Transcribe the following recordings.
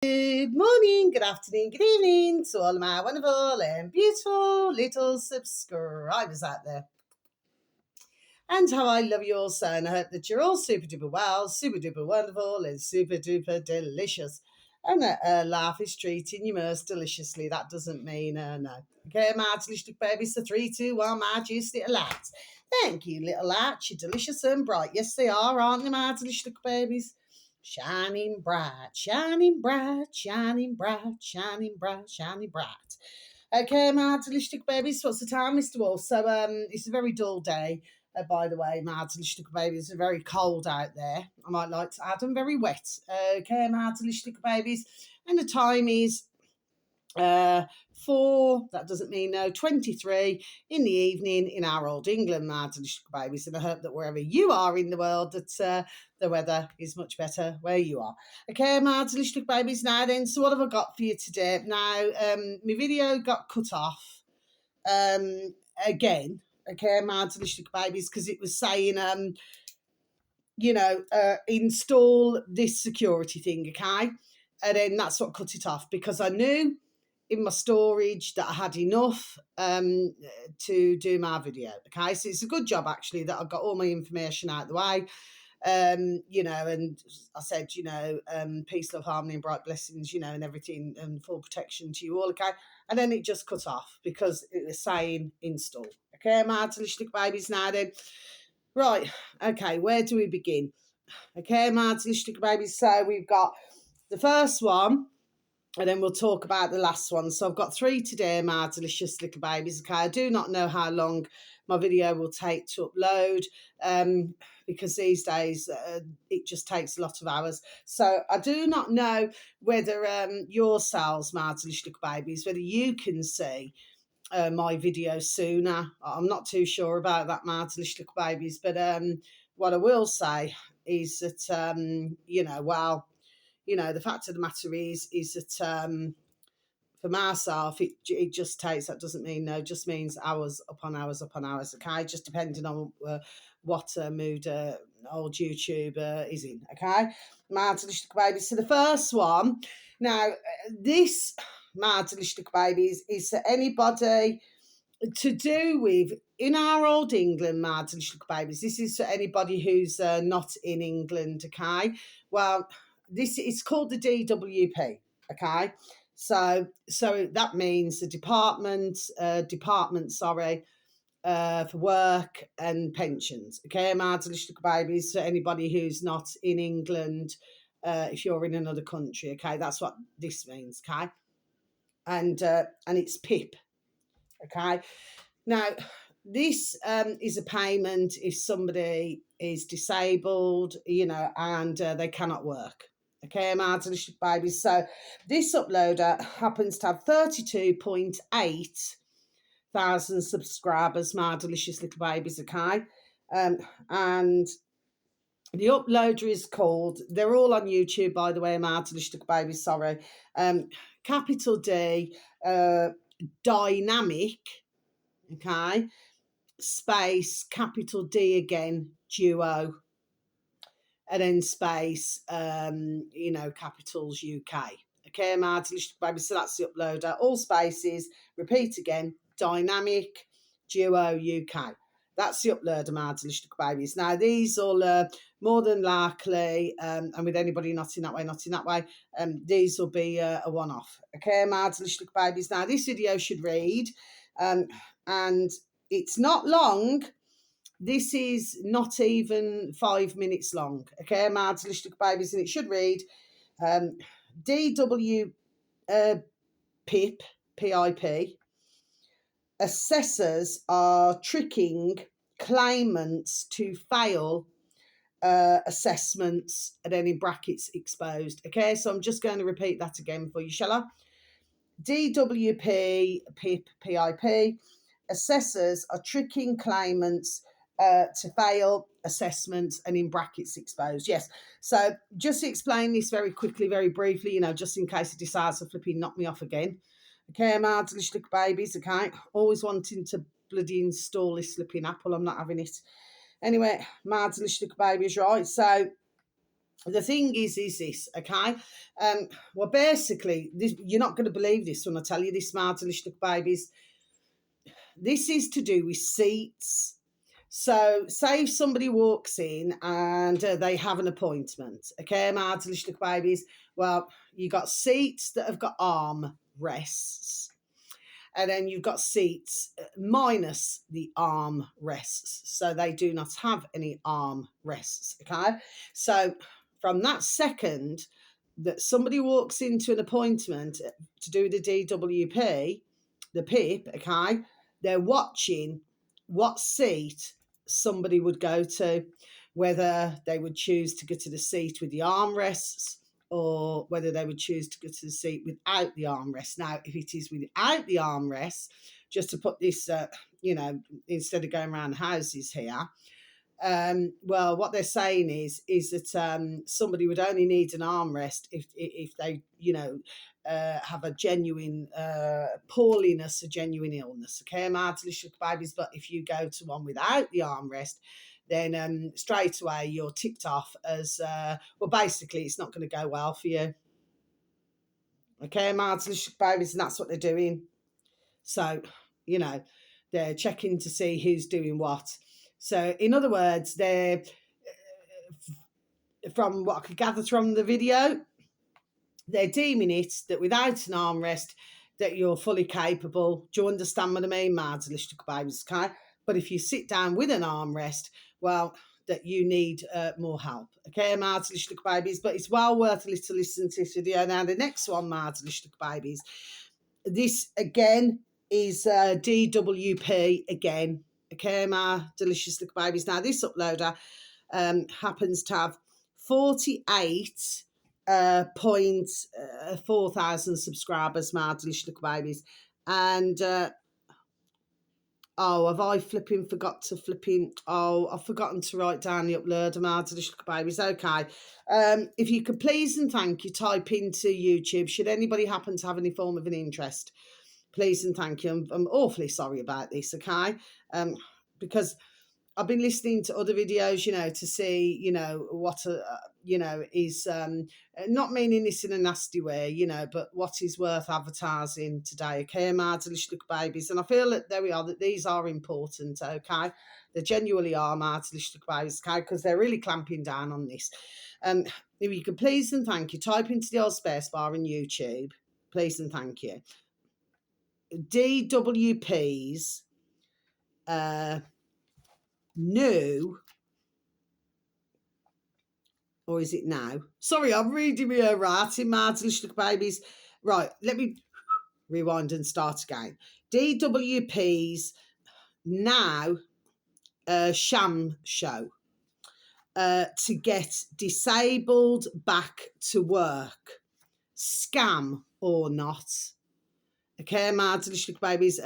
Good morning, good afternoon, good evening to all of my wonderful and beautiful little subscribers out there. And how I love you all so, and I hope that you're all super duper well, super duper wonderful, and super duper delicious. And life is treating you most deliciously. That doesn't mean no. Okay, my delicious babies, the 3, 2, 1, my juice little lads. Thank you, little lads. You're delicious and bright. Yes, they are, aren't they, my delicious babies? Shining bright, shining bright, shining bright, shining bright, shining bright. Okay, my delicious babies, what's the time, Mr. Wolf? So it's a very dull day. By the way, my delicious babies, are very cold out there. I might like to add them, very wet. Okay, my delicious babies. And the time is 4, that doesn't mean no, 23 in the evening in our old England, my delicious babies. And I hope that wherever you are in the world, that the weather is much better where you are. Okay, my delicious babies. Now then, so what have I got for you today? Now, my video got cut off again. Okay, my delicious babies, because it was saying, install this security thing, okay? And then that's what cut it off, because I knew in my storage that I had enough to do my video, okay? So it's a good job, actually, that I got all my information out of the way. And I said, peace, love, harmony, and bright blessings, and everything, and full protection to you all, okay? And then it just cut off because it was saying install. Okay, my delicious babies. Now then, right, okay, where do we begin? Okay, my delicious babies. So we've got the first one, and then we'll talk about the last one. So I've got 3 today, my delicious little babies. Okay, I do not know how long my video will take to upload, because these days it just takes a lot of hours. So I do not know whether yourselves, my delicious little babies, whether you can see my video sooner. I'm not too sure about that, my delicious little babies. But what I will say is that, the fact of the matter is that for myself, it just takes, that doesn't mean no, just means hours upon hours upon hours, okay? Just depending on what mood old YouTube is in, okay? My delicious babies. So the first one, now this, my delicious babies, is for anybody to do with in our old England, my delicious babies. This is for anybody who's not in England, okay? Well, this is called the DWP, okay? So that means the department, for work and pensions. Okay, my delicious babies, for anybody who's not in England, if you're in another country. Okay, that's what this means. Okay, and it's PIP. Okay, now this is a payment if somebody is disabled, and they cannot work. Okay, my delicious babies. So this uploader happens to have 32.8 thousand subscribers, my delicious little babies, okay? And the uploader is called, they're all on YouTube, by the way, my delicious little babies, sorry. Capital D, dynamic, okay? Space, capital D again, duo. And then space, capitals UK. Okay, my delicious babies, so that's the uploader. All spaces, repeat again, dynamic, duo, UK. That's the uploader, my delicious babies. Now, these all more than likely, and with anybody not in that way, these will be a one-off. Okay, my delicious babies. Now, this video should read, and it's not long. This is not even 5 minutes long. Okay, my delicious babies, and it should read, DW PIP, PIP, assessors are tricking claimants to fail assessments, and then in brackets exposed. Okay, so I'm just going to repeat that again for you, shall I? DWP, PIP, PIP, assessors are tricking claimants to fail assessments, and in brackets exposed. Yes. So just to explain this very quickly, very briefly, just in case it decides to flipping knock me off again. Okay, my delicious little babies, okay? Always wanting to bloody install this flipping Apple. I'm not having it. Anyway, my delicious little babies, right? So The thing is this, okay? Well, basically, this, you're not going to believe this when I tell you this, Martelish babies. This is to do with seats. So, say if somebody walks in and they have an appointment, okay, Martelish babies. Well, you got seats that have got arm rests, and then you've got seats minus the arm rests, so they do not have any arm rests. Okay, so from that second that somebody walks into an appointment to do the DWP, the PIP, okay, they're watching what seat somebody would go to, whether they would choose to go to the seat with the armrests or whether they would choose to go to the seat without the armrest. Now, if it is without the armrest, just to put this, instead of going around houses here, well, what they're saying is that somebody would only need an armrest if they, have a genuine poorliness, a genuine illness. Okay, I'm hardly shook babies, but if you go to one without the armrest, then straight away you're ticked off as well. Basically, it's not going to go well for you. Okay, hardly shook babies, and that's what they're doing. So, they're checking to see who's doing what. So, in other words, they're, from what I could gather from the video, they're deeming it that without an armrest, that you're fully capable. Do you understand what I mean, Mardelistic babies? Okay, but if you sit down with an armrest, well, that you need more help. Okay, Mardelistic babies, but it's well worth it to listen to this video. Now, the next one, Mardelistic babies, this again is DWP again. Okay, my delicious little babies. Now, this uploader happens to have 48.4,000 subscribers, my delicious little babies. And have I forgot to I've forgotten to write down the uploader, my delicious little babies. Okay. If you could please and thank you type into YouTube, should anybody happen to have any form of an interest, please and thank you. I'm awfully sorry about this, okay? Because I've been listening to other videos, to see, what, is not meaning this in a nasty way, but what is worth advertising today, okay, my delicious little babies? And I feel that there we are, that these are important, okay? They genuinely are, my delicious little babies, okay? Because they're really clamping down on this. If you could please and thank you, type into the old space bar in YouTube, please and thank you. DWP's new, or is it now? Sorry, I'm reading my writing, Martelish babies. Right, let me rewind and start again. DWP's now sham show to get disabled back to work, scam or not. Okay, my delicious babies.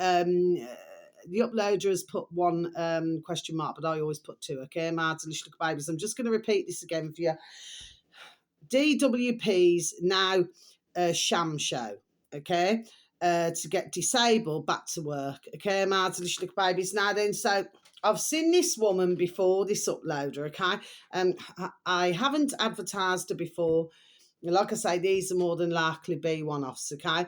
The uploader has put one question mark, but I always put two. Okay, my delicious babies. I'm just going to repeat this again for you. DWP's now sham show. Okay, to get disabled back to work. Okay, my delicious babies. Now then, so I've seen this woman before, this uploader. Okay, I haven't advertised her before. Like I say, these are more than likely be one-offs, okay?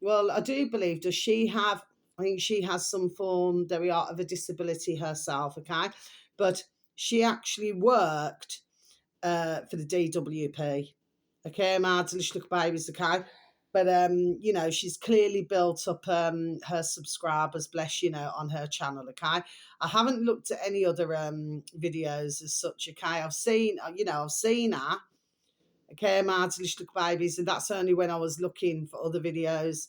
Well, I do believe, does she have, I think she has some form, there we are, of a disability herself, okay? But she actually worked for the DWP, okay, my delicious little babies, okay? But, she's clearly built up her subscribers, bless, on her channel, okay? I haven't looked at any other videos as such, okay? I've seen her, okay, my delicious little babies, and that's only when I was looking for other videos.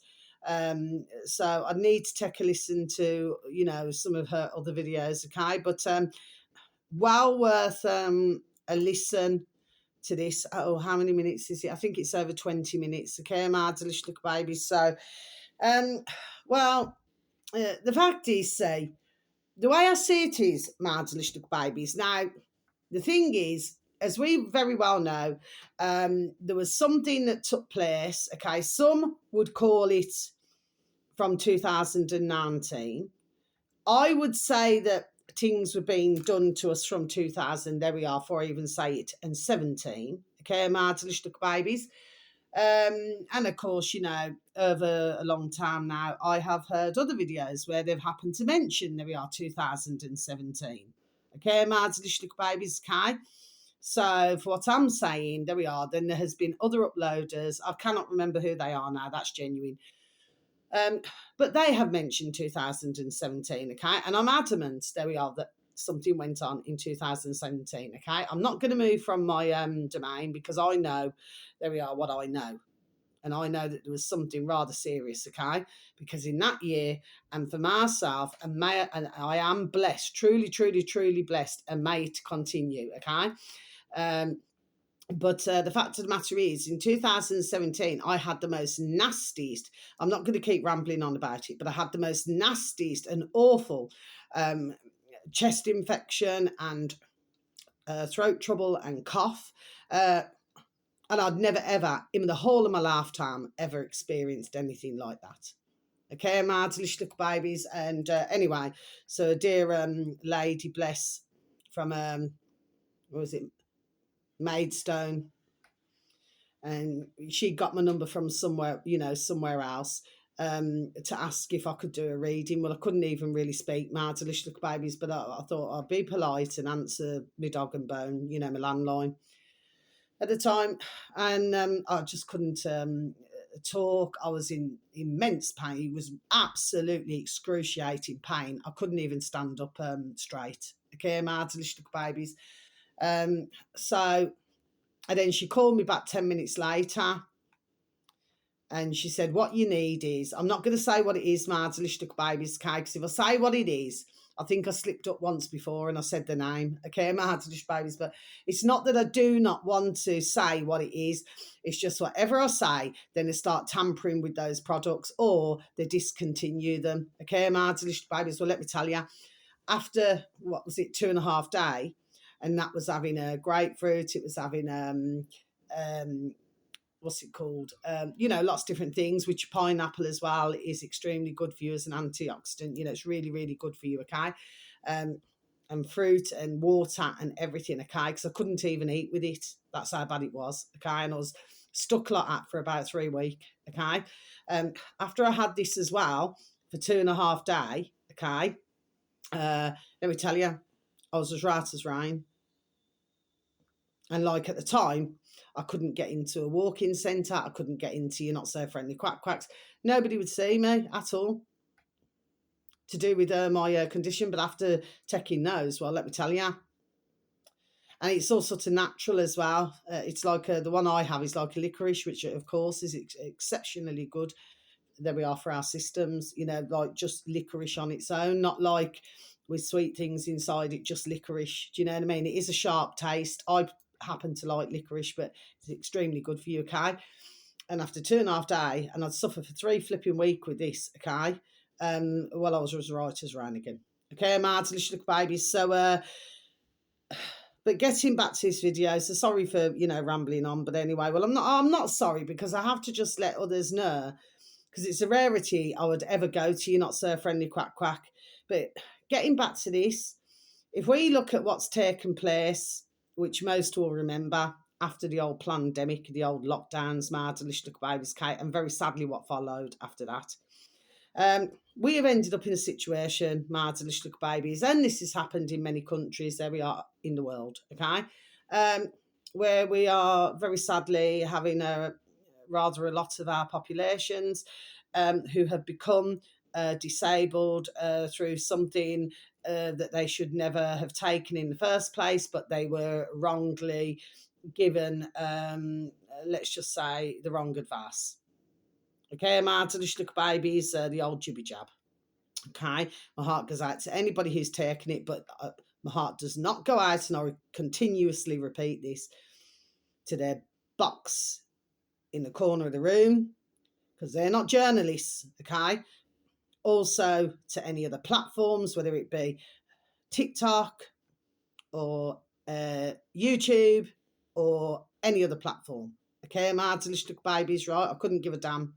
So I need to take a listen to, some of her other videos, okay? But well worth a listen to this. Oh, how many minutes is it? I think it's over 20 minutes, okay, my delicious little babies. So, the fact is, the way I see it is, my delicious little babies. Now, the thing is, as we very well know, there was something that took place. Okay, some would call it from 2019. I would say that things were being done to us from 2000, there we are, before I even say it, and 17, okay, my little babies. And of course, you know, over a long time now, I have heard other videos where they've happened to mention, there we are, 2017. Okay, my little babies, okay? So for what I'm saying, there we are. Then there has been other uploaders. I cannot remember who they are now. That's genuine. But they have mentioned 2017, okay? And I'm adamant, there we are, that something went on in 2017, okay? I'm not going to move from my domain because I know, there we are, what I know. And I know that there was something rather serious, okay? Because in that year, and for myself, and I am blessed, truly, truly, truly blessed, and may it continue, okay? But the fact of the matter is, in 2017, I had the most nastiest, I'm not going to keep rambling on about it, but I had the most nastiest and awful chest infection and throat trouble and cough. And I'd never, ever, in the whole of my lifetime, ever experienced anything like that. Okay, my little babies. And anyway, so a dear lady, bless, from, what was it, Maidstone, and she got my number from somewhere, you know, somewhere else, to ask if I could do a reading. Well, I couldn't even really speak my little babies, but I thought I'd be polite and answer my dog and bone, you know, my landline at the time. And I just couldn't talk. I was in immense pain. It was absolutely excruciating pain. I couldn't even stand up straight. Okay, my little babies. So, and then she called me back 10 minutes later, and she said, what you need is, I'm not going to say what it is, my little babies, okay? Because if I say what it is, I think I slipped up once before and I said the name, okay, my little babies. But it's not that I do not want to say what it is. It's just whatever I say, then they start tampering with those products or they discontinue them, okay, my little babies. Well, let me tell you, after, what was it, 2.5 days, and that was having a grapefruit, it was having what's it called? You know, lots of different things, which pineapple as well is extremely good for you as an antioxidant. You know, it's really, really good for you, okay? And fruit and water and everything, okay? Because I couldn't even eat with it. That's how bad it was, okay? And I was stuck like that for about 3 weeks, okay? After I had this as well for 2.5 days, okay? Let me tell you, I was as right as rain. And like at the time, I couldn't get into a walk-in centre. I couldn't get into your not so friendly quack quacks. Nobody would see me at all to do with my condition. But after taking those, well, let me tell you. And it's all sort of natural as well. It's like the one I have is like a licorice, which of course is exceptionally good. There we are for our systems, you know, like just licorice on its own, not like with sweet things inside it, just licorice. Do you know what I mean? It is a sharp taste. I happen to like licorice, but it's extremely good for you, okay? And after 2.5 days, and I'd suffer for 3 flipping weeks with this, okay? Well, I was as right as rain again. Okay, I'm hard to little babies. So, but getting back to this video, so sorry for, you know, rambling on, but anyway, well, I'm not sorry, because I have to just let others know, because it's a rarity I would ever go to you not so friendly quack quack. But getting back to this, if we look at what's taken place, which most will remember after the old pandemic, the old lockdowns, mad little babies, Kate, and very sadly what followed after that. We have ended up in a situation, mad little babies, and this has happened in many countries, there we are in the world, okay, where we are very sadly having rather a lot of our populations who have become disabled through something that they should never have taken in the first place, but they were wrongly given, let's just say, the wrong advice. Okay, my little babies, the old jibby jab. Okay, my heart goes out to anybody who's taken it, but my heart does not go out, and I continuously repeat this, to their box in the corner of the room, because they're not journalists, okay? Also to any other platforms, whether it be TikTok or YouTube or any other platform. Okay, my little babies, right? I couldn't give a damn.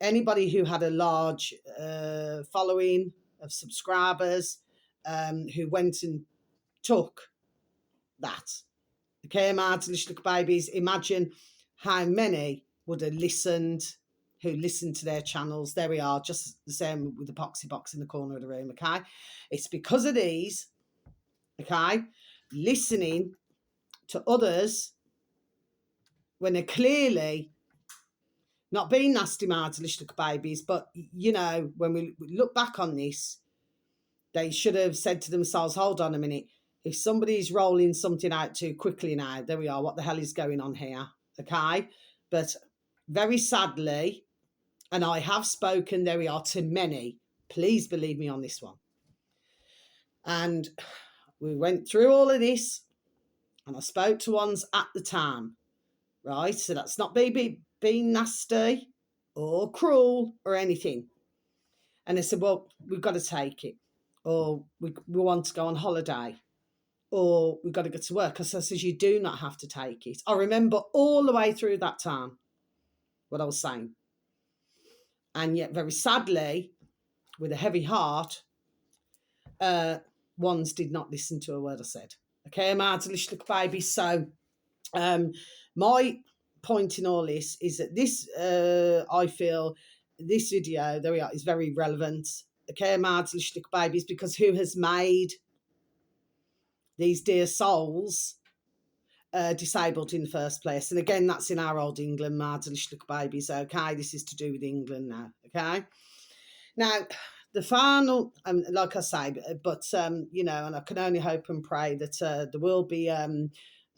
Anybody who had a large following of subscribers, who went and took that. Okay, my little babies, imagine how many would have listened, who listened to their channels. There we are, just the same with the poxy box in the corner of the room, okay? It's because of these, okay, listening to others when they're clearly not being nasty, martyrs, little babies, but, you know, when we look back on this, they should have said to themselves, hold on a minute, if somebody's rolling something out too quickly now, there we are, what the hell is going on here, okay? But very sadly, and I have spoken, there we are, to many, please believe me on this one. And we went through all of this, and I spoke to ones at the time, right? So that's not being nasty or cruel or anything. And they said, well, we've got to take it, or we want to go on holiday, or we've got to go to work. I says, you do not have to take it. I remember all the way through that time what I was saying. And yet, very sadly, with a heavy heart, ones did not listen to a word I said. Okay, my little baby. So my point in all this is that this, I feel, this video, there we are, is very relevant. Okay, my little babies, because who has made these dear souls disabled in the first place? And again, that's in our old England, my little babies. Okay, this is to do with England now. Okay, now the final, like I say, but you know, and I can only hope and pray that there will be,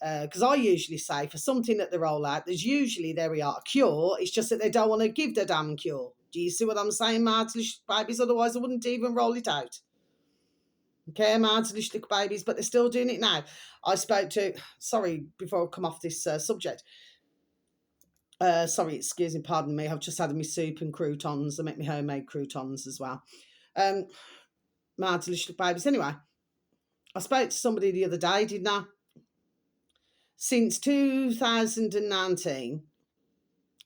because I usually say for something that they roll out, there's usually, there we are, a cure. It's just that they don't want to give the damn cure. Do you see what I'm saying, my little babies? Otherwise, I wouldn't even roll it out. Okay, my little babies, but they're still doing it now. I spoke to, sorry, before I come off this subject. Sorry, excuse me, pardon me. I've just had my soup and croutons. I make my homemade croutons as well. My little babies. Anyway, I spoke to somebody the other day, didn't I? Since 2019,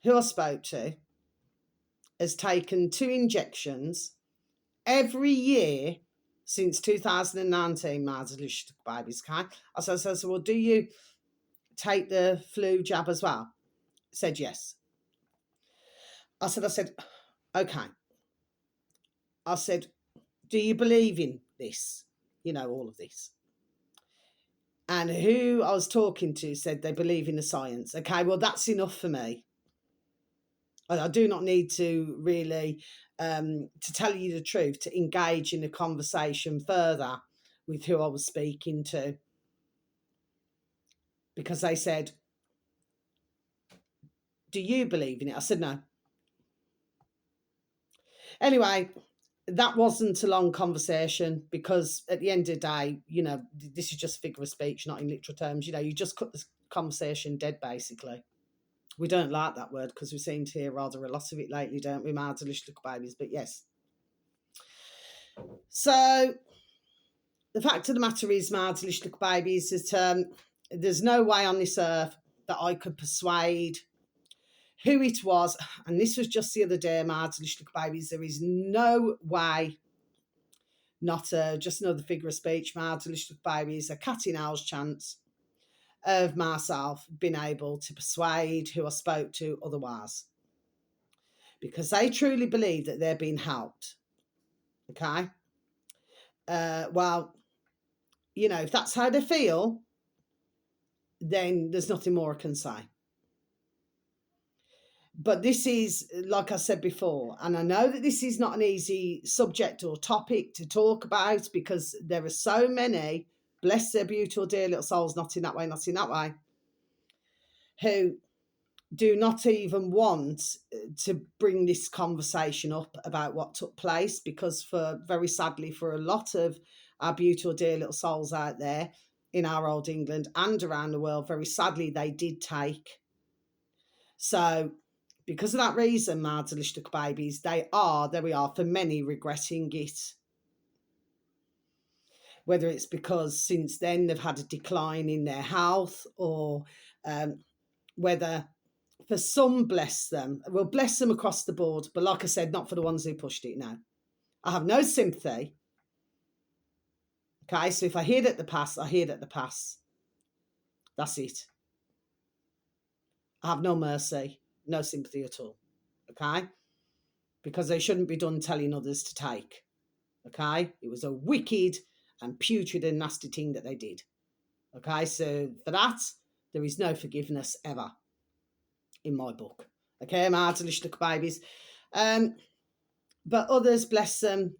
who I spoke to has taken 2 injections every year since 2019, my little babies. Okay? I said, well, do you take the flu jab as well? Said yes. I said, okay. I said, do you believe in this? You know, all of this. And who I was talking to said they believe in the science. Okay, well, that's enough for me. I do not need to really, to tell you the truth, to engage in a conversation further with who I was speaking to. Because they said, do you believe in it? I said, no. Anyway, that wasn't a long conversation, because at the end of the day, you know, this is just figure of speech, not in literal terms. You know, you just cut the conversation dead, basically. We don't like that word because we seem to hear rather a lot of it lately, don't we, my little babies? But yes. So the fact of the matter is, my little babies, that there's no way on this earth that I could persuade who it was. And this was just the other day, my little babies. There is no way, not just another figure of speech, my little babies, a cat in owl's chance of myself being able to persuade who I spoke to otherwise, because they truly believe that they're being helped. Okay, well, you know, if that's how they feel, then there's nothing more I can say. But this is, like I said before, and I know that this is not an easy subject or topic to talk about, because there are so many, bless their beautiful dear little souls, not in that way, not in that way, who do not even want to bring this conversation up about what took place, because very sadly, for a lot of our beautiful dear little souls out there in our old England and around the world, very sadly, they did take. So because of that reason, my little babies, there we are, for many, regretting it. Whether it's because since then they've had a decline in their health, or whether for some, bless them, well, bless them across the board. But like I said, not for the ones who pushed it now. I have no sympathy. Okay, so if I hear that the pass, I hear that the pass. That's it. I have no mercy, no sympathy at all. Okay? Because they shouldn't be done telling others to take. Okay? It was a wicked and putrid and nasty thing that they did. Okay? So for that, there is no forgiveness ever in my book. Okay, my heart to little babies. But others, bless them,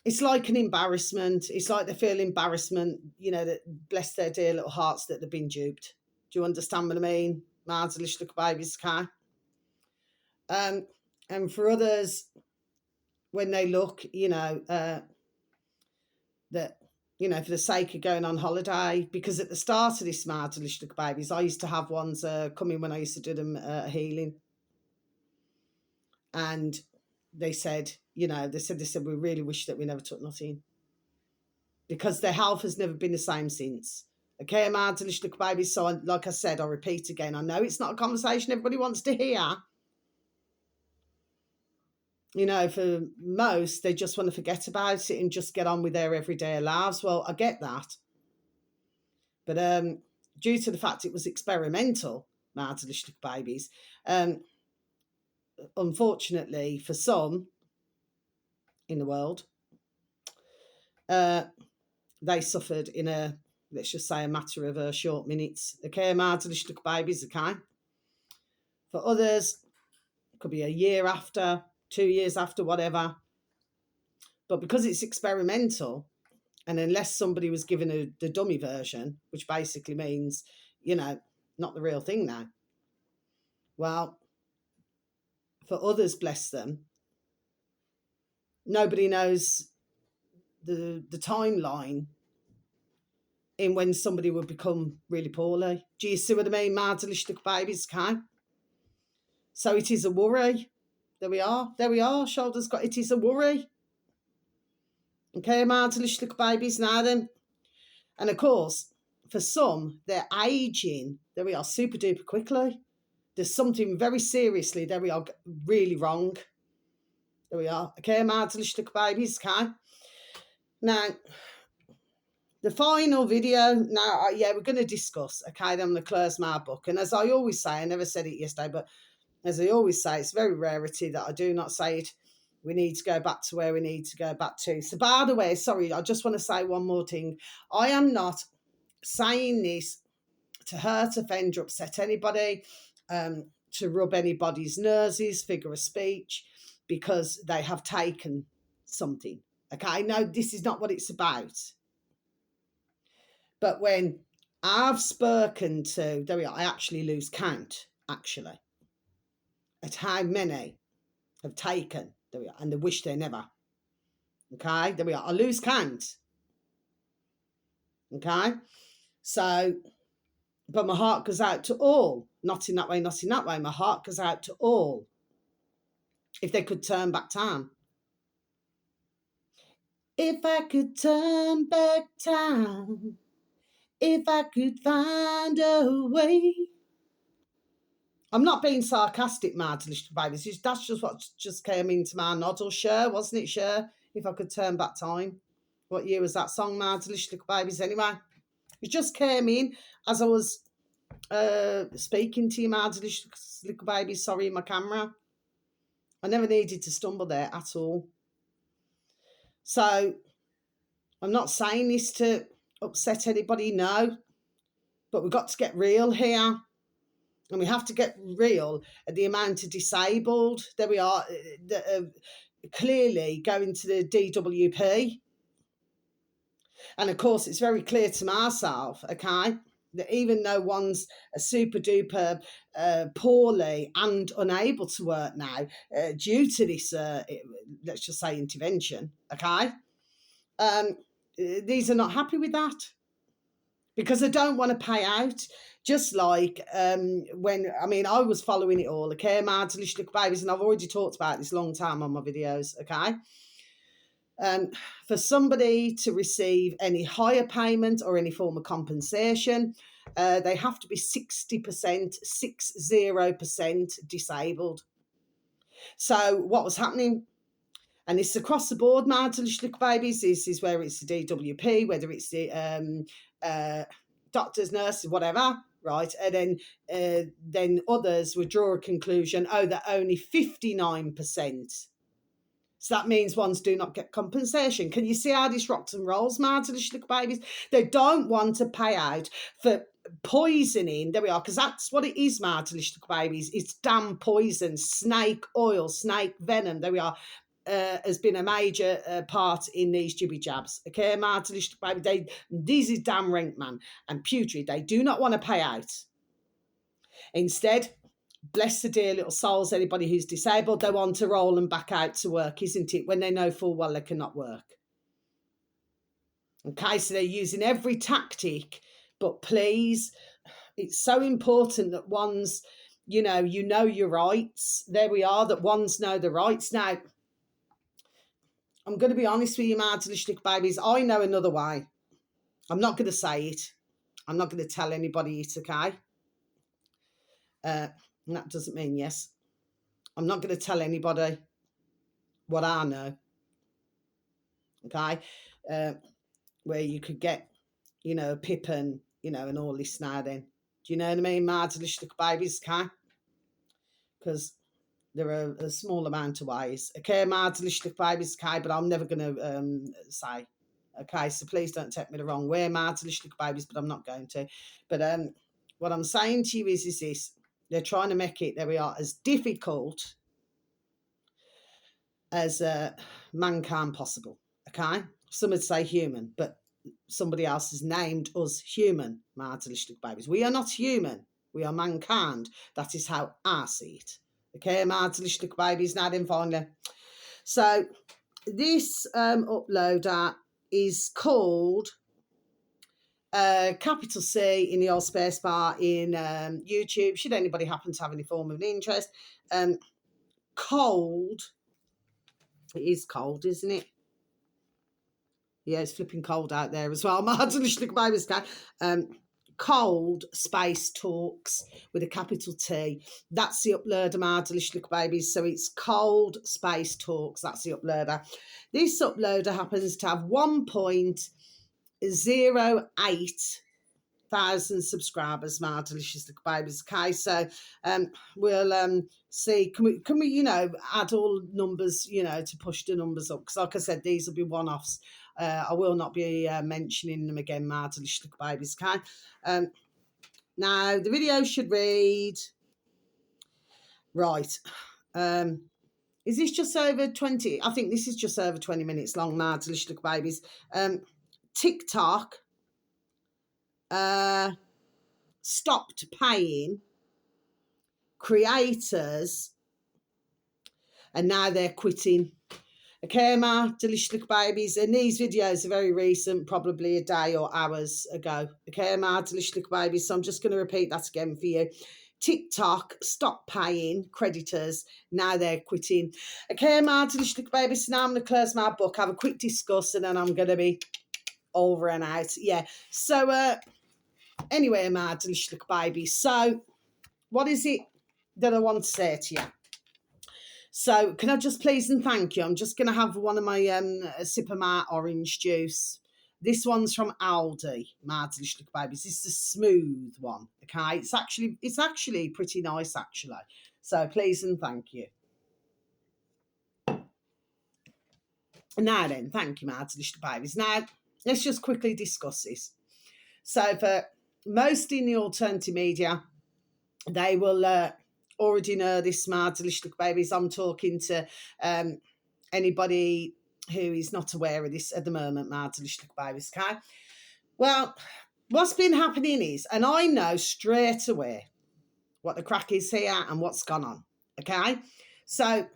it's like an embarrassment. It's like they feel embarrassment, that bless their dear little hearts that they've been duped. Do you understand what I mean? My heart to little babies, okay? And for others, when they look, that, for the sake of going on holiday, because at the start of this Mad Delicious Little Babies, I used to have ones come in when I used to do them healing. And they said, they said, we really wish that we never took nothing. Because their health has never been the same since. Okay, Mad Delicious Little Babies. So, like I said, I'll repeat again. I know it's not a conversation everybody wants to hear. For most, they just want to forget about it and just get on with their everyday lives. Well, I get that. But due to the fact it was experimental, Mad Delicious Little Babies, unfortunately for some in the world, they suffered in let's just say, a matter of short minutes. Okay, Mad Delicious Little Babies, okay? For others, it could be a year after, 2 years after, whatever. But because it's experimental, and unless somebody was given the dummy version, which basically means, not the real thing now. Well, for others, bless them, nobody knows the timeline in when somebody would become really poorly. Do you see what I mean? Mad Delicious Little Babies, okay? So it is a worry. There we are. Shoulders got, it is a worry. Okay, Mad Delicious Little Babies now then. And of course, for some, they're aging. There we are, super duper quickly. There's something very seriously, there we are, really wrong. There we are. Okay, Mad Delicious Little Babies, okay? Now, the final video, now, we're going to discuss, okay, then the Claire's Mad book. And as I always say, I never said it yesterday, but as I always say, it's very rarity that I do not say it. We need to go back to where we need to go back to. So, by the way, sorry, I just want to say one more thing. I am not saying this to hurt, offend, or upset anybody, to rub anybody's noses, figure of speech, because they have taken something. Okay, no, this is not what it's about. But when I've spoken to, there we are, I actually lose count, actually, at how many have taken, there we are, and they wish they never. Okay, there we are, I lose count. Okay, so, but my heart goes out to all, not in that way, not in that way. My heart goes out to all. If they could turn back time. If I could turn back time, if I could find a way. I'm not being sarcastic, Mad Delicious Babies. That's just what just came into my noddle. Sure, wasn't it? Sure. If I could turn back time. What year was that song, Mad Delicious Babies? Anyway, it just came in as I was speaking to you, Mad Delicious Babies. Sorry, my camera. I never needed to stumble there at all. So I'm not saying this to upset anybody, no. But we've got to get real here. And we have to get real at the amount of disabled. There we are, that are clearly going to the DWP. And of course, it's very clear to myself, okay, that even though one's a super duper poorly and unable to work now due to this, let's just say, intervention, okay, these are not happy with that because they don't want to pay out. Just like when, I was following it all, okay, Mad Delicious Little Babies, and I've already talked about this long time on my videos, okay? For somebody to receive any higher payment or any form of compensation, they have to be 60%, 60% disabled. So what was happening? And it's across the board, mad delicious little babies. This is where it's the DWP, whether it's the doctors, nurses, whatever, right? And then others would draw a conclusion, oh, that only 59%. So that means ones do not get compensation. Can you see how this rocks and rolls, mad delicious little babies? They don't want to pay out for poisoning. There we are, because that's what it is, mad delicious little babies. It's damn poison, snake oil, snake venom. There we are. Has been a major part in these jibby jabs. Okay, mad delicious little baby. These is damn rank, man, and putrid. They do not want to pay out. Instead, bless the dear little souls, anybody who's disabled, they want to roll them back out to work, isn't it? When they know full well they cannot work. Okay, so they're using every tactic, but please, it's so important that ones, you know your rights. There we are, that ones know the rights. Now, I'm going to be honest with you, mad delicious little babies. I know another way. I'm not going to say it. I'm not going to tell anybody it, okay? And that doesn't mean yes. I'm not going to tell anybody what I know, okay? Where you could get, a pip and, and all this now then. Do you know what I mean, mad delicious little babies, okay? Because there are a small amount of ways. Okay, mad delicious little babies, okay, but I'm never going to say. Okay, so please don't take me the wrong way, mad delicious little babies, but I'm not going to. But what I'm saying to you is this. They're trying to make it, there we are, as difficult as mankind possible, okay? Some would say human, but somebody else has named us human, mad delicious little babies. We are not human. We are mankind. That is how I see it. Okay, mad delicious little babies. Now then, finally. So this uploader is called capital C in the old space bar in YouTube. Should anybody happen to have any form of interest. Cold. It is cold, isn't it? Yeah, it's flipping cold out there as well. Mad delicious little babies. Cold Space Talks with a capital T. That's the uploader, mad delicious little babies. So it's Cold Space Talks. That's the uploader. This uploader happens to have 1.08 thousand subscribers, mad delicious little babies. Okay, so we'll see. Can we add all numbers, to push the numbers up? Because like I said, these will be one-offs. I will not be mentioning them again, mad delicious little babies. Okay. Now the video should read right. Is this just over 20? I think this is just over 20 minutes long, mad delicious little babies. TikTok stopped paying creators, and now they're quitting. Okay, ma, delicious little babies. And these videos are very recent, probably a day or hours ago. Okay, ma, delicious little babies. So I'm just going to repeat that again for you. TikTok stopped paying creditors. Now they're quitting. Okay, ma, delicious little babies. So now I'm going to close my book, have a quick discuss, and then I'm going to be over and out. Yeah. So anyway, ma, delicious little babies. So what is it that I want to say to you? So can I just please and thank you? I'm just going to have one of my a sip of my orange juice. This one's from Aldi, my delicious little babies. This is a smooth one, okay? It's actually pretty nice, actually. So please and thank you. Now then, thank you, my delicious little babies. Now, let's just quickly discuss this. So for most in the alternative media, they will already know this, my delicious little babies. I'm talking to anybody who is not aware of this at the moment, my delicious little babies, okay? Well, what's been happening is, and I know straight away what the crack is here and what's gone on, okay? So,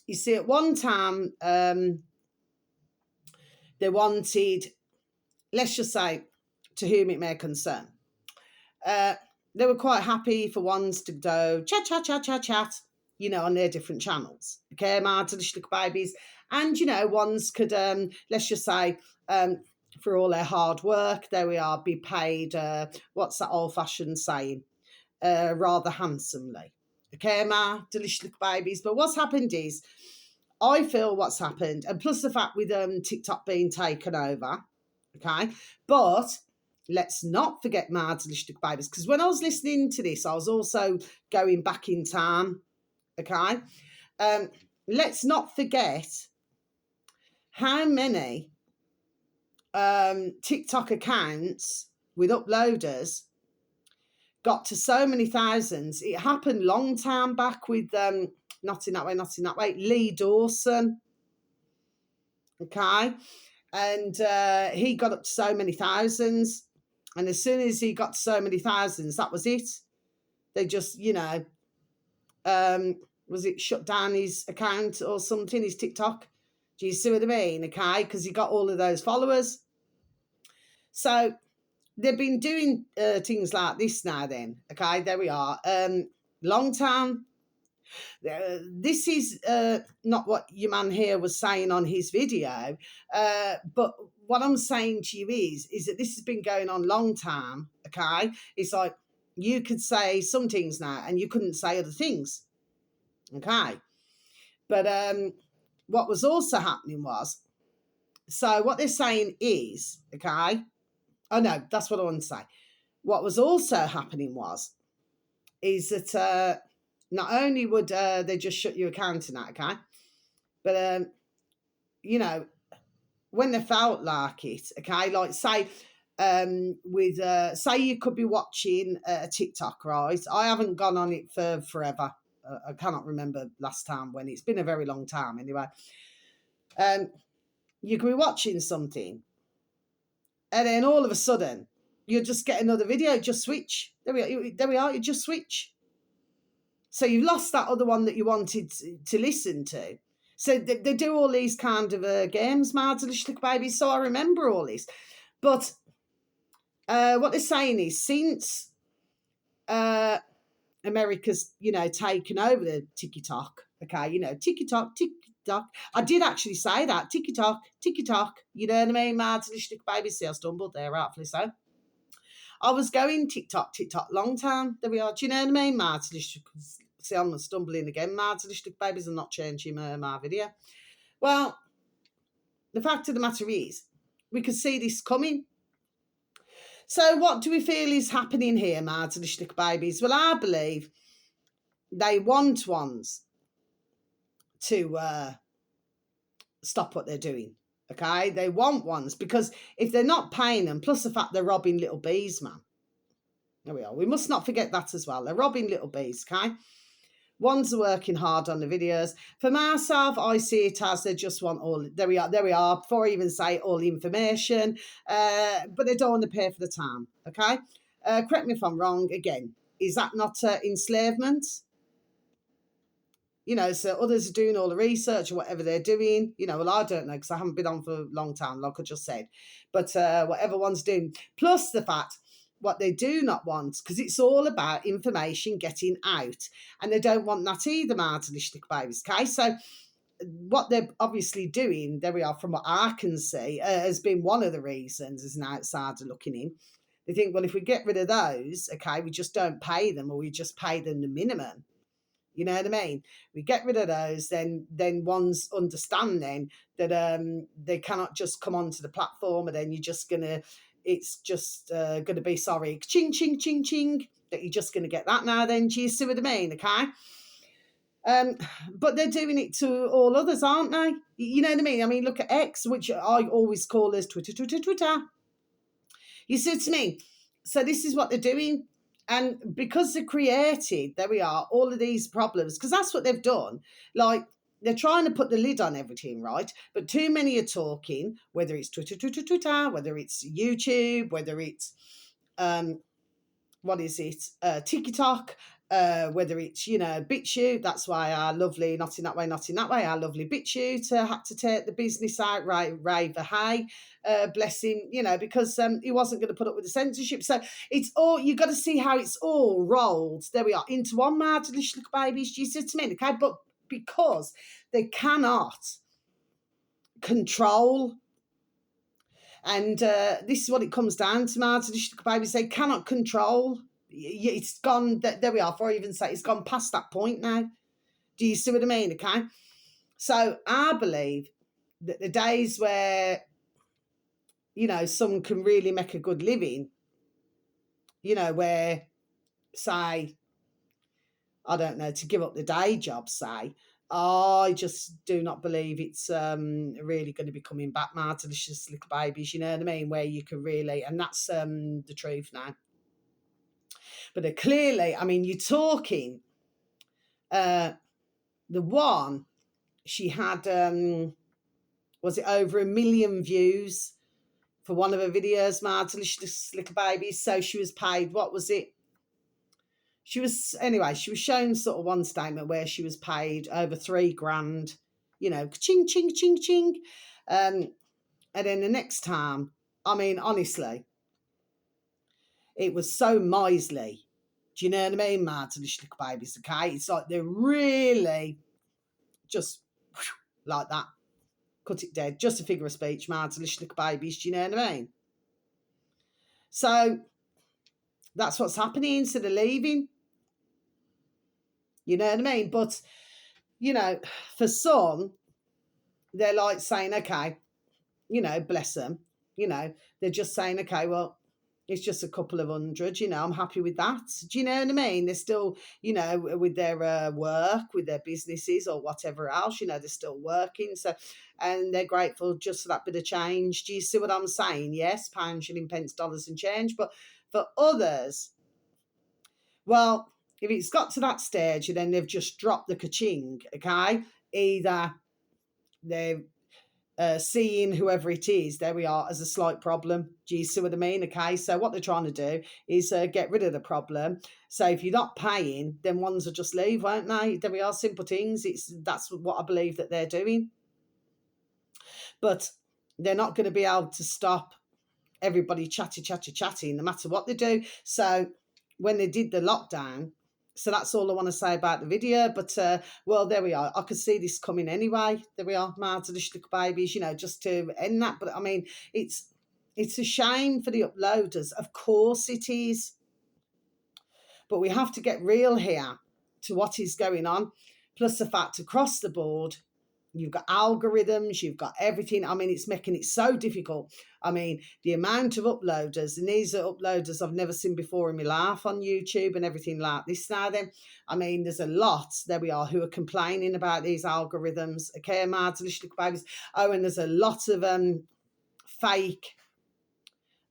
you see, at one time, they wanted, let's just say, to whom it may concern, they were quite happy for ones to go chat, on their different channels. Okay, my delicious little babies. And, ones could, let's just say, for all their hard work, there we are, be paid, what's that old-fashioned saying? Rather handsomely. Okay, my delicious little babies. But what's happened is, I feel what's happened, and plus the fact with TikTok being taken over, okay? But let's not forget Mardlichtig Babies, because when I was listening to this, I was also going back in time, okay? Let's not forget how many TikTok accounts with uploaders got to so many thousands. It happened long time back with not in that way, Lee Dawson, okay? And he got up to so many thousands, and as soon as he got to so many thousands, that was it. They just, was it shut down his account or something, his TikTok? Do you see what I mean? Okay, because he got all of those followers. So they've been doing things like this now then. Okay, there we are. Long time. This is not what your man here was saying on his video, but what I'm saying to you is that this has been going on long time, okay? It's like you could say some things now and you couldn't say other things, okay? But what was also happening was, so what they're saying is, okay? Oh, no, that's what I want to say. What was also happening is that not only would they just shut your account and that, okay? But, when they felt like it, okay, like say, say you could be watching a TikTok, right? I haven't gone on it for forever. I cannot remember last time when. It's been a very long time anyway. You could be watching something, and then all of a sudden, you just get another video, just switch. There we are, you just switch. So you've lost that other one that you wanted to listen to. So they do all these kind of games, Mardlichtig Babies, so I remember all this. But what they're saying is, since America's, taken over the TikTok, okay, TikTok, TikTok. I did actually say that, TikTok, TikTok, you know what I mean, Mardlichtig Babies. See, I stumbled there, artfully so. I was going TikTok, long time. There we are. Do you know what I mean? Mardlichtig. See, I'm stumbling again. Mardlichtig Babies. I'm not changing my video. Well, the fact of the matter is, we could see this coming. So what do we feel is happening here, Mardlichtig Babies? Well, I believe they want ones to stop what they're doing. Okay, they want ones because if they're not paying them, plus the fact they're robbing little bees, man. There we are. We must not forget that as well. They're robbing little bees, okay? Ones are working hard on the videos. For myself, I see it as they just want all. There we are. Before I even say all the information, but they don't want to pay for the time. Okay, correct me if I'm wrong. Again, is that not enslavement? So others are doing all the research or whatever they're doing. Well, I don't know because I haven't been on for a long time, like I just said. But whatever one's doing, plus the fact what they do not want, because it's all about information getting out, and they don't want that either, Mardlichtig Babies. Okay, so what they're obviously doing, there we are, from what I can see, has been one of the reasons as an outsider looking in. They think, well, if we get rid of those, okay, we just don't pay them, or we just pay them the minimum. You know what I mean? We get rid of those, then ones understand then that they cannot just come onto the platform, and then it's just going to be, sorry, ching, ching, ching, ching, that you're just going to get that now then. Do you see what I mean? Okay? But they're doing it to all others, aren't they? You know what I mean? I mean, look at X, which I always call as Twitter. You see what I mean? So this is what they're doing. And because they created, there we are, all of these problems, because that's what they've done. Like, they're trying to put the lid on everything, right? But too many are talking, whether it's Twitter, whether it's YouTube, whether it's, TikTok, whether it's, BitChute. That's why our lovely, not in that way, our lovely BitChute had to take the business out, right, Raver Hay, bless him, because he wasn't going to put up with the censorship. So it's all, you got to see how it's all rolled, there we are, into one Mardlichtig Babies, do you see what I mean? Okay, but because they cannot control, and this is what it comes down to, Mardlichtig Babies, they cannot control. It's gone, there we are, before I even say it's gone past that point now. Do you see what I mean? Okay, So I believe that the days where, someone can really make a good living, where, say, I don't know, to give up the day job, say, I just do not believe it's really going to be coming back, my delicious little babies, you know what I mean? Where you can really, and that's the truth now. But clearly, I mean, you're talking, the one, she had, was it over 1 million views for one of her videos, my delicious little babies? So she was paid, what was it? She was shown sort of one statement where she was paid over 3 grand, ching, ching, ching, ching. And then the next time, I mean, honestly, it was so miserly. Do you know what I mean, Martin? Little babies, okay? It's like they're really just like that. Cut it dead. Just a figure of speech, Martin. Little babies, do you know what I mean? So that's what's happening instead of leaving. You know what I mean? But, for some, they're like saying, okay, bless them, they're just saying, okay, well, it's just a couple of hundred, I'm happy with that. Do you know what I mean? They're still, with their work, with their businesses or whatever else, they're still working. So, and they're grateful just for that bit of change. Do you see what I'm saying? Yes, pounds, shilling, pence, dollars and change. But for others, well, if it's got to that stage and then they've just dropped the ka-ching, okay? Either they're seeing whoever it is, there we are, as a slight problem. Do you see what I mean? Okay, so what they're trying to do is get rid of the problem. So if you're not paying, then ones will just leave, won't they? There we are, simple things. That's what I believe that they're doing. But they're not going to be able to stop everybody chatting, no matter what they do. So when they did the lockdown, so that's all I want to say about the video. But, well, there we are. I could see this coming anyway. There we are, my delicious little babies, just to end that. But, I mean, it's a shame for the uploaders. Of course it is. But we have to get real here to what is going on. Plus the fact, across the board, you've got algorithms, you've got everything. I mean, it's making it so difficult. I mean, the amount of uploaders, and these are uploaders I've never seen before in my life on YouTube and everything like this now then. I mean, there's a lot, there we are, who are complaining about these algorithms. Okay, my delicious little babies. Oh, and there's a lot of fake,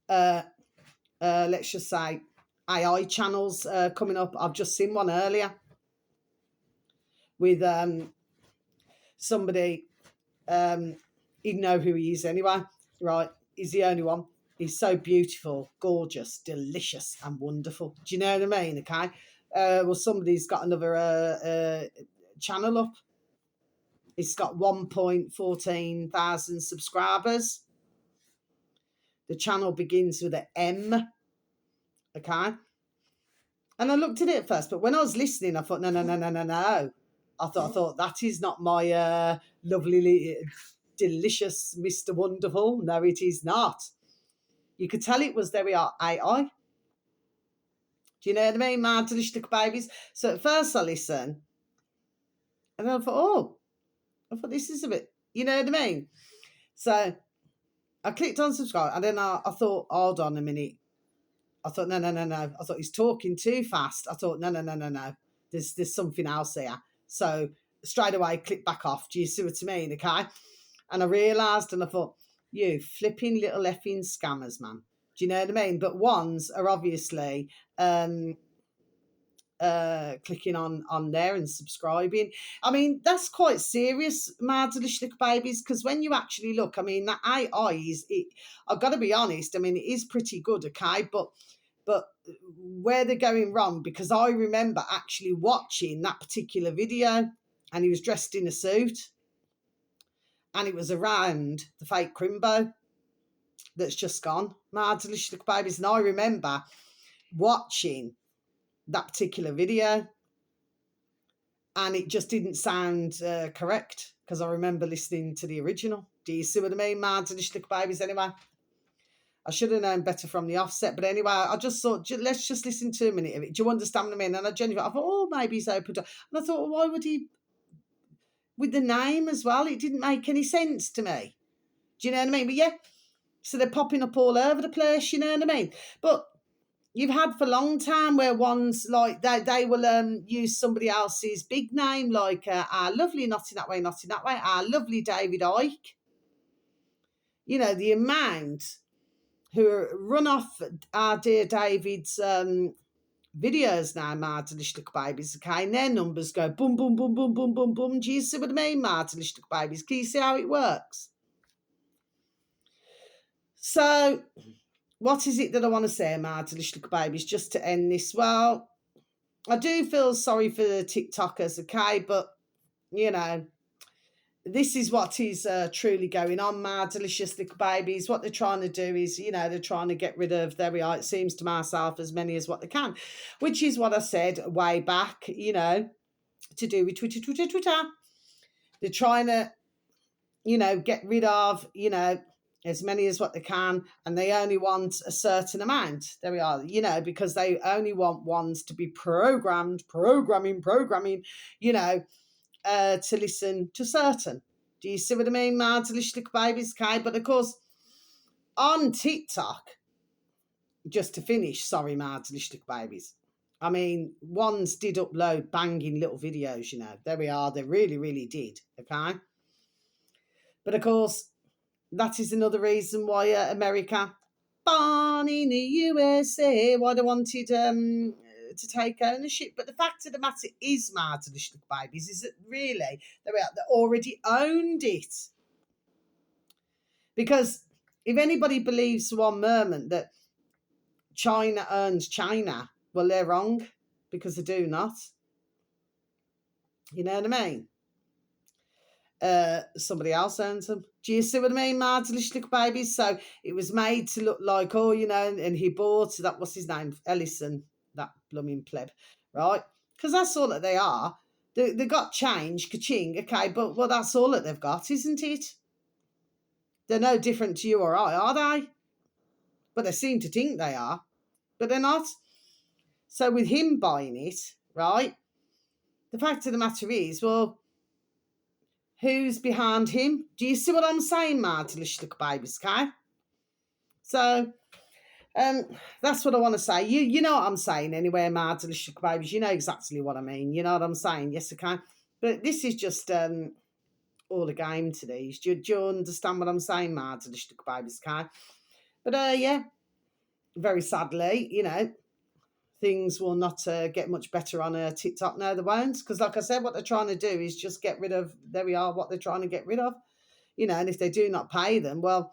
let's just say, AI channels coming up. I've just seen one earlier with somebody, you know who he is anyway, right? He's the only one. He's so beautiful, gorgeous, delicious and wonderful. Do you know what I mean? Okay. Well, somebody's got another channel up. It's got 1.14 thousand subscribers. The channel begins with an M. Okay. And I looked at it at first, but when I was listening, I thought, no. I thought that is not my lovely, delicious Mr. Wonderful. No, it is not. You could tell it was, there we are, AI. Do you know what I mean? My delicious little babies. So at first I listened, and then I thought, this is a bit, you know what I mean? So I clicked on subscribe, and then I thought, hold on a minute. I thought, no. I thought he's talking too fast. I thought, no. There's something else here. So straight away, click back off. Do you see what I mean? Okay. And I realised, and I thought, you flipping little effing scammers, man. Do you know what I mean? But ones are obviously clicking on there and subscribing. I mean, that's quite serious, my delicious little babies, because when you actually look, I mean, that AI is, I've got to be honest, I mean, it is pretty good, okay? But where they're going wrong, because I remember actually watching that particular video, and he was dressed in a suit, and it was around the fake Crimbo that's just gone, my delicious little babies. And I remember watching that particular video, and it just didn't sound correct, because I remember listening to the original. Do you see what I mean, my delicious little babies? Anyway, I should have known better from the offset. But anyway, I just thought, let's just listen to a minute of it. Do you understand what I mean? And I genuinely thought, maybe he's open to. And I thought, well, why would he with the name as well. It didn't make any sense to me. Do you know what I mean? But yeah, so they're popping up all over the place, you know what I mean? But you've had for a long time where ones like they will use somebody else's big name, like our lovely not in that way, our lovely David Icke. You know, the amount who run off our dear David's videos now, Martinish Little Babies, okay, and their numbers go boom, boom, boom, boom, boom, boom, boom. Do you see what I mean, Martinish Little Babies? Can you see how it works? So, what is it that I want to say, Martinish Little Babies, just to end this? Well, I do feel sorry for the TikTokers, okay, but, you know, this is what is truly going on, my delicious little babies. What they're trying to do is, you know, they're trying to get rid of, there we are, it seems to myself, as many as what they can, which is what I said way back, you know, to do with Twitter. They're trying to, you know, get rid of, you know, as many as what they can, and they only want a certain amount. There we are, you know, because they only want ones to be programming, you know, to listen to certain. Do you see what I mean, my delicious little babies? Okay, but of course, on TikTok, just to finish, sorry, my delicious little babies. I mean, ones did upload banging little videos, you know. There we are. They really, really did. Okay. But of course, that is another reason why America, born in the USA, why they wanted to take ownership. But the fact of the matter is, my delicious little babies, is that really they already owned it. Because if anybody believes for one moment that China owns China, well, they're wrong, because they do not. You know what I mean? Somebody else owns them. Do you see what I mean, my delicious little babies? So it was made to look like, oh, you know, and he bought that, what's his name, Ellison, that blooming pleb, right? Because that's all that they are. They got change, ka-ching, okay, but well, that's all that they've got, isn't it? They're no different to you or I, are they? But they seem to think they are, but they're not. So with him buying it, right, the fact of the matter is, well, who's behind him? Do you see what I'm saying, my delicious little babies, okay? So that's what I want to say. You know what I'm saying anyway, my delicious little babies. You know exactly what I mean. You know what I'm saying? Yes, okay. But this is just all a game to these. Do you understand what I'm saying, my delicious little babies, okay? But yeah, very sadly, you know, things will not get much better on TikTok now, they won't. Because like I said, what they're trying to do is just get rid of, there we are, what they're trying to get rid of. You know, and if they do not pay them, well,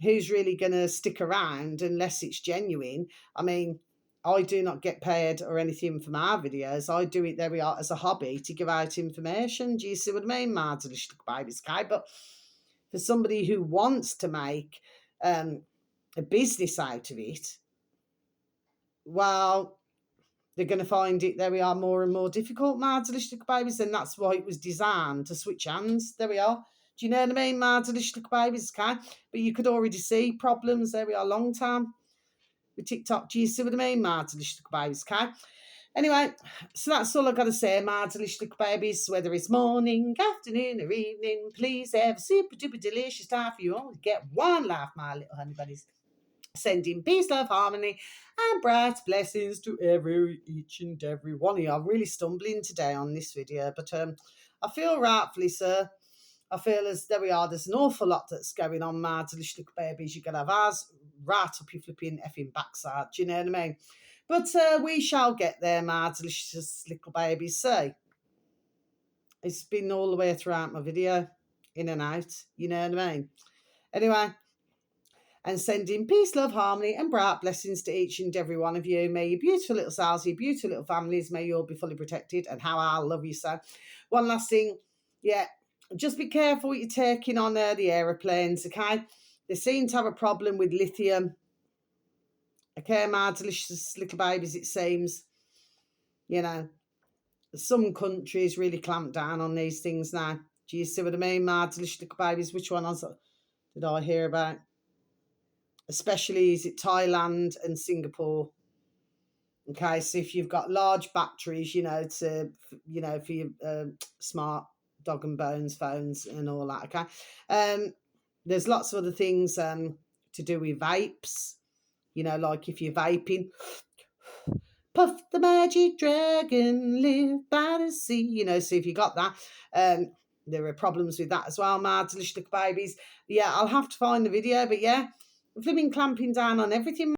who's really going to stick around unless it's genuine? I mean, I do not get paid or anything for my videos. I do it, there we are, as a hobby to give out information. Do you see what I mean, my delicious babies? Okay, but for somebody who wants to make a business out of it, well, they're going to find it, there we are, more and more difficult, my delicious babies, and that's why it was designed to switch hands. There we are. Do you know what I mean, my delicious babies, okay? But you could already see problems, there we are, long time with TikTok. Do you see what I mean, my delicious babies, okay? Anyway, so that's all I've got to say, my delicious babies, whether it's morning, afternoon, or evening, please have a super duper delicious time for you only get one laugh, my little honey buddies. Sending peace, love, harmony, and bright blessings to each and every one of you. I'm really stumbling today on this video, but I feel rightfully, sir. I feel as there we are. There's an awful lot that's going on, my delicious little babies. You're gonna have ours right up your flipping effing backside. Do you know what I mean? But we shall get there, my delicious little babies. So it's been all the way throughout my video, in and out. You know what I mean? Anyway. And sending peace, love, harmony, and bright blessings to each and every one of you. May your beautiful little selves, your beautiful little families, may you all be fully protected. And how I love you so. One last thing, yeah, just be careful what you're taking on the aeroplanes, okay? They seem to have a problem with lithium. Okay, my delicious little babies, it seems. You know, some countries really clamp down on these things now. Do you see what I mean, my delicious little babies? Which one did I hear about? Especially is it Thailand and Singapore. Okay, so if you've got large batteries, you know, for your smart dog and bones phones and all that. Okay, there's lots of other things to do with vapes. You know, like if you're vaping, puff the magic dragon, live by the sea. You know, so if you got that, there are problems with that as well. Mad babies. Yeah, I'll have to find the video, but yeah, flipping clamping down on everything.